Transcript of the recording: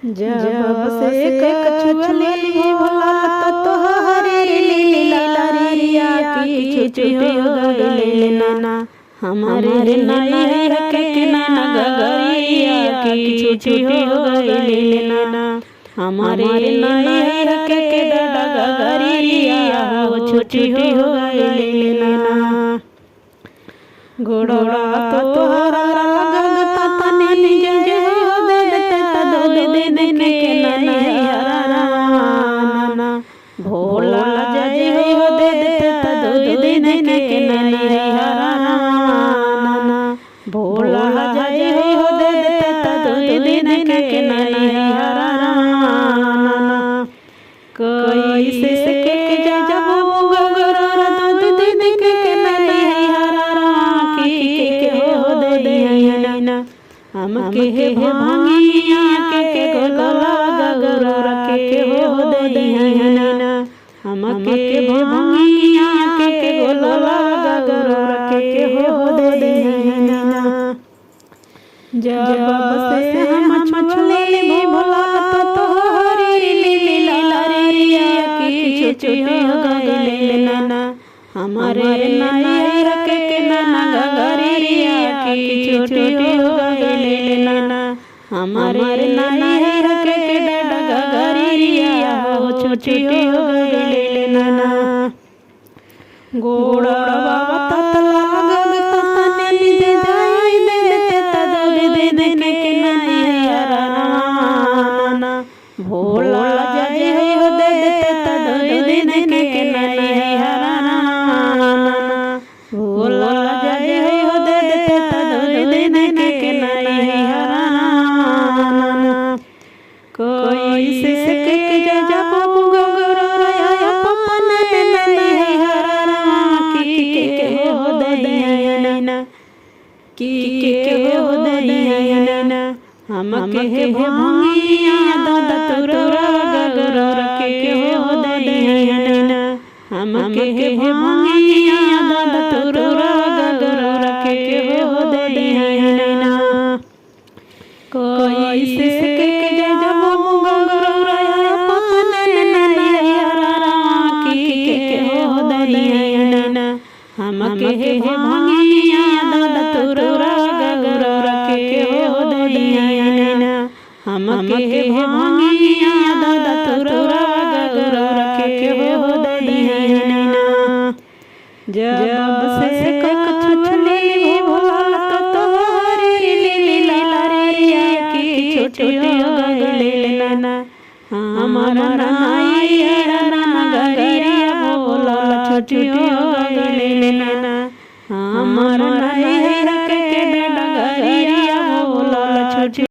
जब से कछुअली भोला तो तोहरी लीला की छुट्टी हो गई ना हमारे नैहर के नगरिया की छुट्टी हो गई ना हमारे नैहर के नगरिया हो छुट्टी हो गई ना घोड़ा तो तोहरा लगता तनी जे हो देता दो दिन के नैहरा भोला जय हो देता दो दिन के नैहरा भोला जय हो देता दो दिन के नैहरा कैसे के जब गगरा दो दिन के नैहरा के हो देना हमके भांगिया के गला गगरा के हो देना हमके भांगिया के गला गगरा के हो देना जब से हम मछली भोला तो तोहरी लीला की छुट्टी हो गई ना हमारे नैहर के नगरिया की छुट्टी हो गई ना हमारे नैहर के नगरिया हो छुट्टी हो गई ना घोड़ा ततला तनी दे जाई देता दो दिन के नैहरा भोला जय हो देता दो दिन के नैहरा भोला जय हो देता दो दिन के नैहरा कैसे के जब गगरा अपन नैहरा की हो देना की हो देना हमके भांगिया दादा तुरा गगरा के हो देना हमके भांगिया दादा तुरा गगरा के हो देना कैसे के जब गगरा अपन नैहरा की हो देना हमके भांगिया दादा तुरा गगरा के हो देना हमके भांगिया दादा तुरा गगरा के हो देना जब से कछुअली भोला तो तोहरी लीला की छुट्टी हो गई ना हमारा नैहर नगरिया भोला छुट्टी हो गई ना हमारा